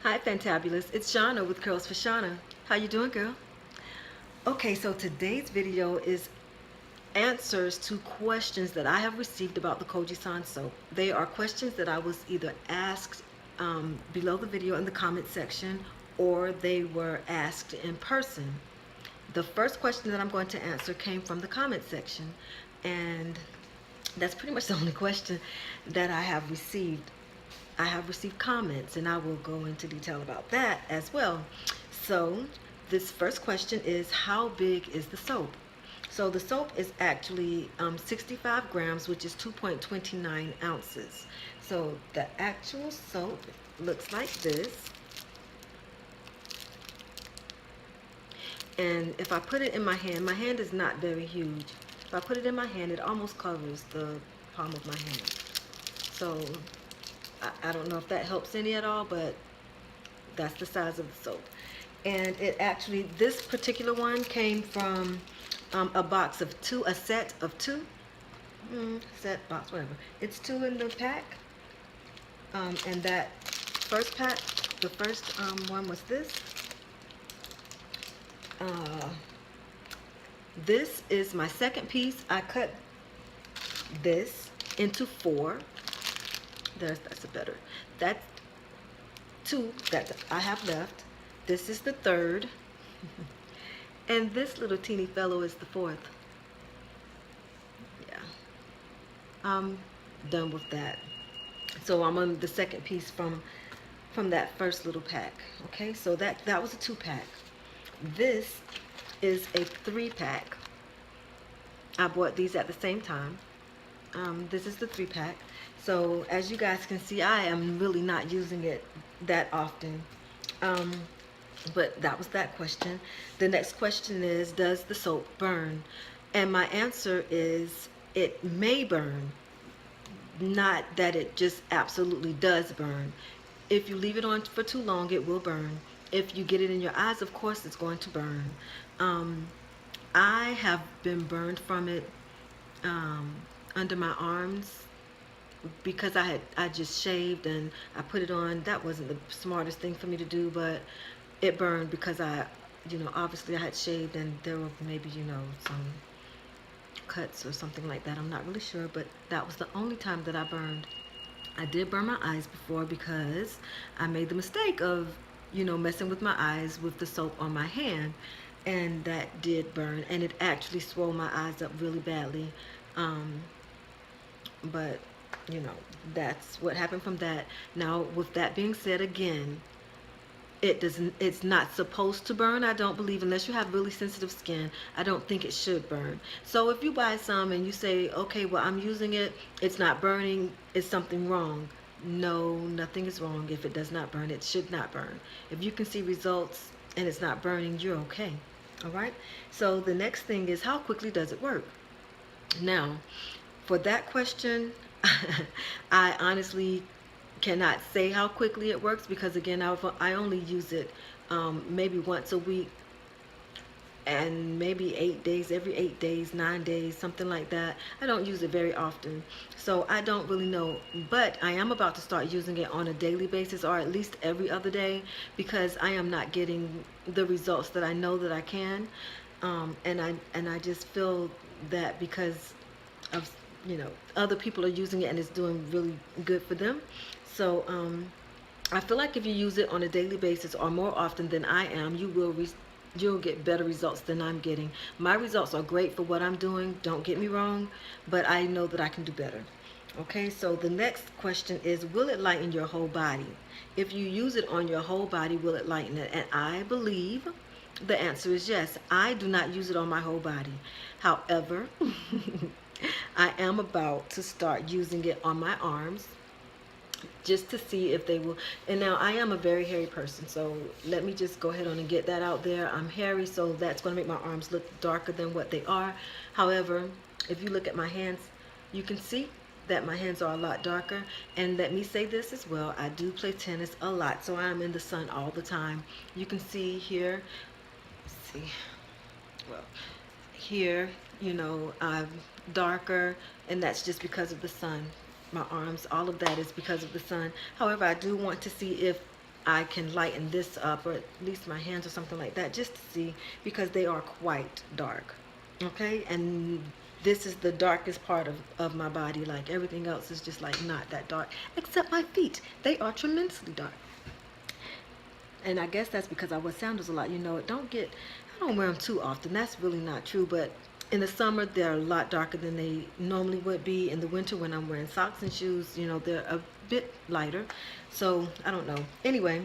Hi, Fantabulous. It's Shana with Curls for Shana. How you doing, girl? Okay, so today's video is answers to questions that I have received about the Kojie soap. They are questions that I was either asked below the video in the comment section, or they were asked in person. The first question that I'm going to answer came from the comment section, and that's pretty much the only question that I have received. I have received comments, and I will go into detail about that as well. So this first question is, how big is the soap? So the soap is actually 65 grams, which is 2.29 ounces. So the actual soap looks like this. And if I put it in my hand is not very huge. If I put it in my hand, it almost covers the palm of my hand. So I don't know if that helps any at all, but that's the size of the soap. And it actually, this particular one came from a box of two, a set of two, set, box, whatever. It's two in the pack. And that first pack, the first one was this. This is my second piece. I cut this into four. That's a better. That's two that I have left. This is the third. And this little teeny fellow is the fourth. Yeah. I'm done with that. So I'm on the second piece from that first little pack. Okay, so that was a 2-pack. This is a 3-pack. I bought these at the same time. This is the 3-pack. So as you guys can see, I am really not using it that often. But that was that question. The next question is, does the soap burn? And my answer is, it may burn. Not that it just absolutely does burn. If you leave it on for too long, it will burn. If you get it in your eyes, of course it's going to burn. I have been burned from it under my arms because I just shaved and I put it on. That wasn't the smartest thing for me to do, but it burned because obviously I had shaved and there were maybe, some cuts or something like that. I'm not really sure, but that was the only time that I burned. I did burn my eyes before because I made the mistake of, messing with my eyes with the soap on my hand, and that did burn, and it actually swelled my eyes up really badly. But that's what happened from that. Now, with that being said, again, it's not supposed to burn. I don't believe, unless you have really sensitive skin, I don't think it should burn. So if you buy some and you say, okay, well, I'm using it, it's not burning, is something wrong? No, nothing is wrong. If it does not burn, it should not burn. If you can see results and it's not burning, you're okay. All right, so the next thing is, how quickly does it work? Now, for that question, I honestly cannot say how quickly it works, because again, I only use it maybe once a week, and maybe 8 days, every 8 days, 9 days, something like that. I don't use it very often, so I don't really know. But I am about to start using it on a daily basis, or at least every other day, because I am not getting the results that I know that I can. And I just feel that because of other people are using it and it's doing really good for them. So I feel like if you use it on a daily basis or more often than I am, you'll get better results than I'm getting. My results are great for what I'm doing, don't get me wrong, but I know that I can do better. Okay, so the next question is, will it lighten your whole body? If you use it on your whole body, will it lighten it? And I believe the answer is yes. I do not use it on my whole body. However, I am about to start using it on my arms, just to see if they will. And now, I am a very hairy person, so let me just go ahead on and get that out there. I'm hairy, so that's going to make my arms look darker than what they are. However, if you look at my hands, you can see that my hands are a lot darker. And let me say this as well, I do play tennis a lot, so I'm in the sun all the time. You can see here, well, here, I'm darker, and that's just because of the sun. My arms, all of that is because of the sun. However, I do want to see if I can lighten this up, or at least my hands or something like that, just to see, because they are quite dark. Okay, and this is the darkest part of my body. Like everything else is just like not that dark, except my feet. They are tremendously dark. And I guess that's because I wear sandals a lot. I don't wear them too often. That's really not true. But in the summer, they're a lot darker than they normally would be. In the winter, when I'm wearing socks and shoes, they're a bit lighter. So I don't know. Anyway,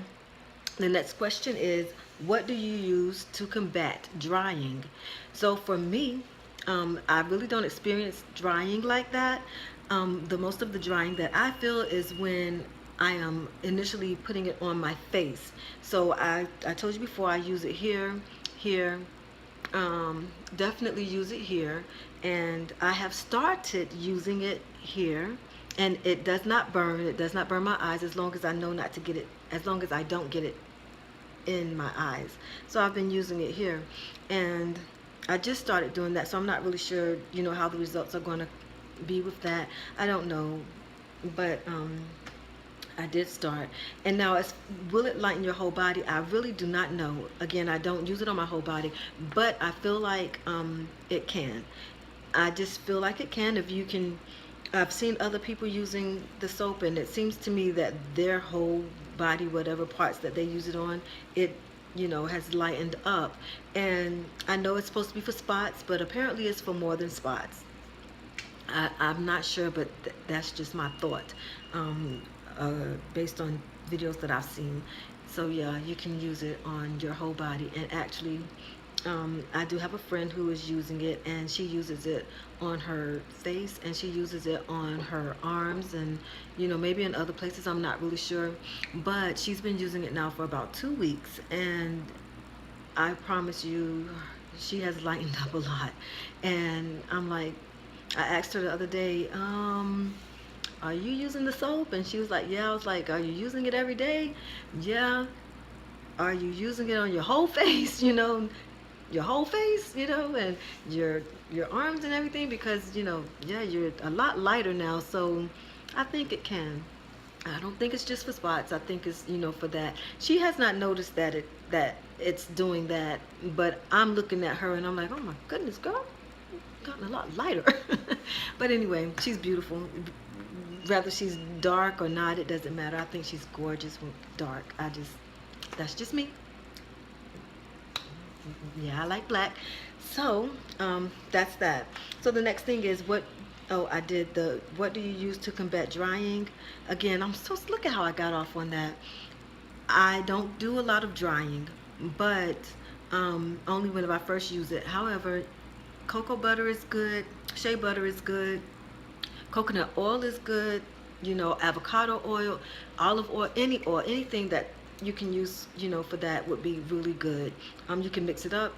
the next question is, what do you use to combat drying? So for me, I really don't experience drying like that. The most of the drying that I feel is when I am initially putting it on my face. So I told you before, I use it here, here, definitely use it here, and I have started using it here, and it does not burn. It does not burn my eyes, as long as I know not to get it, as long as I don't get it in my eyes. So I've been using it here, and I just started doing that, so I'm not really sure, how the results are going to be with that. I don't know, but I did start. And now, will it lighten your whole body? I really do not know. Again, I don't use it on my whole body, but I feel like it can. I just feel like it can. If you can, I've seen other people using the soap, and it seems to me that their whole body, whatever parts that they use it on, it has lightened up. And I know it's supposed to be for spots, but apparently it's for more than spots. I'm not sure, but that's just my thought, based on videos that I've seen. So yeah, you can use it on your whole body. And actually, I do have a friend who is using it, and she uses it on her face, and she uses it on her arms, and maybe in other places. I'm not really sure, but she's been using it now for about 2 weeks, and I promise you, she has lightened up a lot. And I'm like, I asked her the other day, are you using the soap? And she was like, yeah. I was like, are you using it every day? Yeah. Are you using it on your whole face? Your whole face, and your arms and everything, because yeah, you're a lot lighter now. So I think it can. I don't think it's just for spots. I think it's for that. She has not noticed that it's doing that, but I'm looking at her and I'm like, oh my goodness, girl, gotten a lot lighter. But anyway, she's beautiful. Whether she's dark or not, it doesn't matter. I think she's gorgeous when dark. That's just me. Yeah, I like black. So that's that. So the next thing is, what do you use to combat drying? Again, look at how I got off on that. I don't do a lot of drying, but only when I first use it. However, cocoa butter is good, shea butter is good, coconut oil is good, avocado oil, olive oil, anything that you can use, for that would be really good. You can mix it up.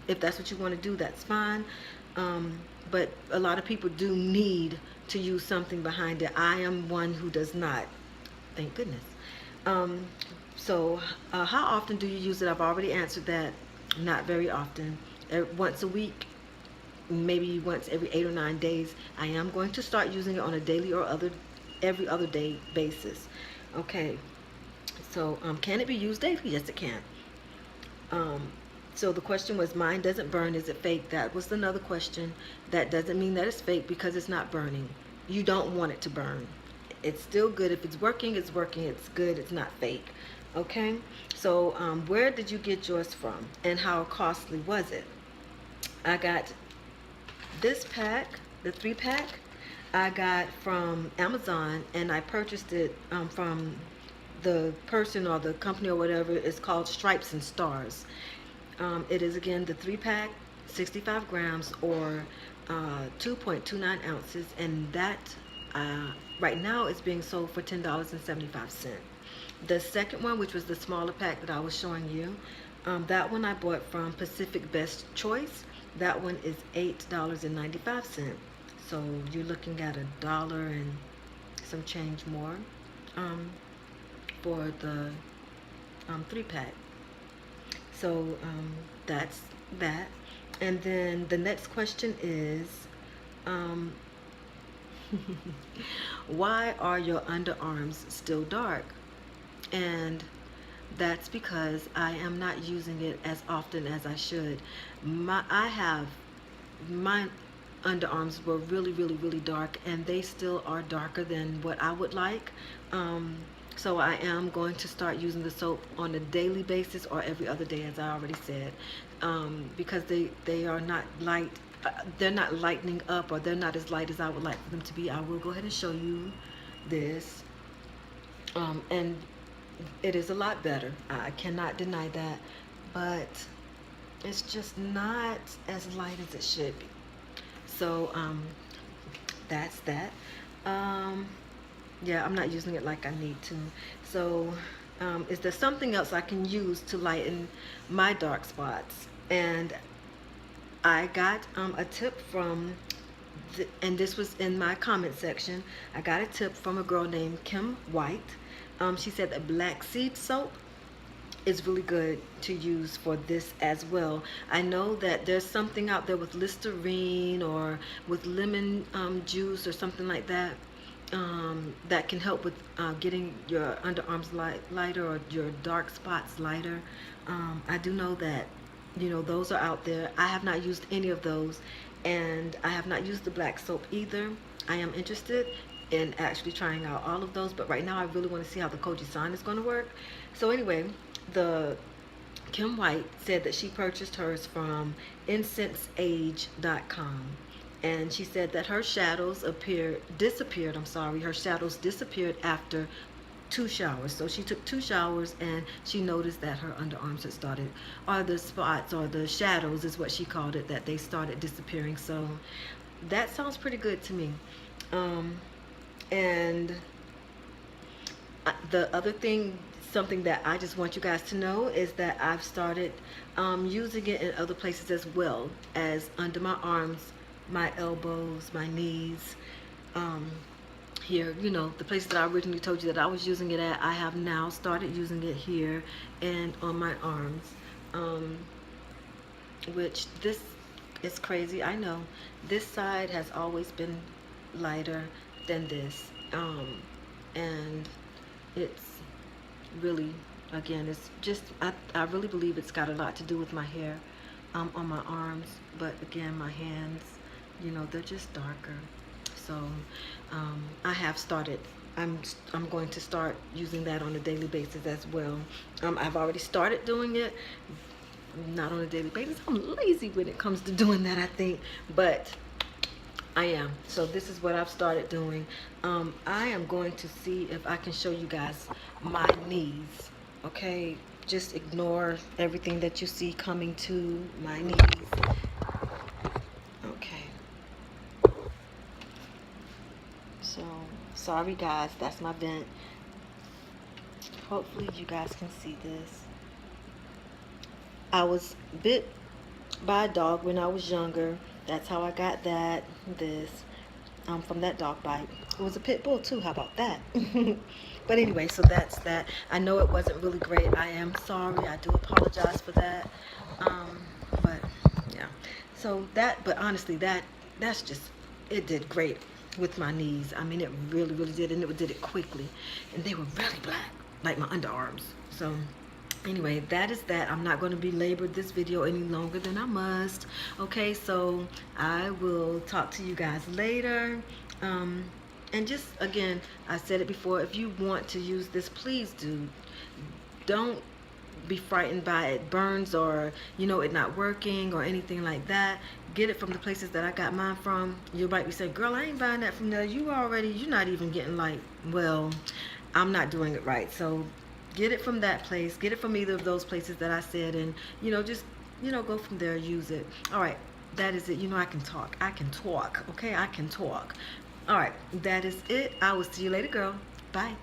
If that's what you want to do, that's fine. But a lot of people do need to use something behind it. I am one who does not. Thank goodness. So how often do you use it? I've already answered that. Not very often. Once a week, maybe once every 8 or 9 days. I am going to start using it on a daily or every other day basis. Okay. So can it be used daily? Yes, it can. So the question was, mine doesn't burn. Is it fake? That was another question. That doesn't mean that it's fake, because it's not burning. You don't want it to burn. It's still good. If it's working, it's working. It's good. It's not fake. Okay. So where did you get yours from, and how costly was it? I got this pack, the 3-pack, I got from Amazon, and I purchased it from the person or the company or whatever. It's called Stripes and Stars. It is, again, the 3-pack, 65 grams, or 2.29 ounces, and that right now is being sold for $10.75. The second one, which was the smaller pack that I was showing you, that one I bought from Pacific Best Choice. That one is $8.95. So you're looking at $1 and some change more for the 3-pack. So that's that. And then the next question is, why are your underarms still dark? And That's because I am not using it as often as I should. My underarms were really, really, really dark, and they still are darker than what I would like. Um, so I am going to start using the soap on a daily basis or every other day, as I already said, because they are not light. They're not lightening up, or they're not as light as I would like for them to be. I will go ahead and show you this, and it is a lot better. I cannot deny that, but it's just not as light as it should be. So that's that. Um, yeah, I'm not using it like I need to. So is there something else I can use to lighten my dark spots? And I got a tip from, and this was in my comment section. I got a tip from a girl named Kim White. She said that black seed soap is really good to use for this as well. I know that there's something out there with Listerine or with lemon juice or something like that, that can help with getting your underarms lighter or your dark spots lighter. I do know that, those are out there. I have not used any of those, and I have not used the black soap either. I am interested in actually trying out all of those, but right now I really want to see how the Kojie sign is going to work. So anyway, the Kim White said that she purchased hers from incenseage.com, and she said that her shadows disappeared. I'm sorry, her shadows disappeared after 2 showers. So she took 2 showers, and she noticed that her underarms had started, or the spots, or the shadows is what she called it, that they started disappearing. So that sounds pretty good to me. And the other thing, something that I just want you guys to know, is that I've started using it in other places as well, as under my arms, my elbows, my knees, here, the places that I originally told you that I was using it at. I have now started using it here and on my arms, which this is crazy. I know this side has always been lighter than this, and it's really, again, it's just, I really believe it's got a lot to do with my hair on my arms, but again, my hands, they're just darker. So I have started, I'm going to start using that on a daily basis as well. I've already started doing it, not on a daily basis. I'm lazy when it comes to doing that, I think, but I am. So this is what I've started doing. I am going to see if I can show you guys my knees. Okay, just ignore everything that you see coming to my knees. Okay. So sorry guys, that's my vent. Hopefully you guys can see this. I was bit by a dog when I was younger. That's how I got this from that dog bite. It was a pit bull too. How about that? But anyway, so that's that. I know it wasn't really great. I am sorry. I do apologize for that. But yeah. So that, but honestly, that's just, it did great with my knees. I mean, it really, really did, and it did it quickly, and they were really black, like my underarms. So anyway, that is that. I'm not going to belabor this video any longer than I must. Okay, so I will talk to you guys later. And just, again, I said it before, if you want to use this, please do. Don't be frightened by it burns, or it not working or anything like that. Get it from the places that I got mine from. You might be saying, girl, I ain't buying that from there. You're not even getting light. Well, I'm not doing it right. So get it from that place. Get it from either of those places that I said, and just go from there. Use it. All right, that is it. I can talk. Okay, I can talk. All right, that is it. I will see you later, girl. Bye.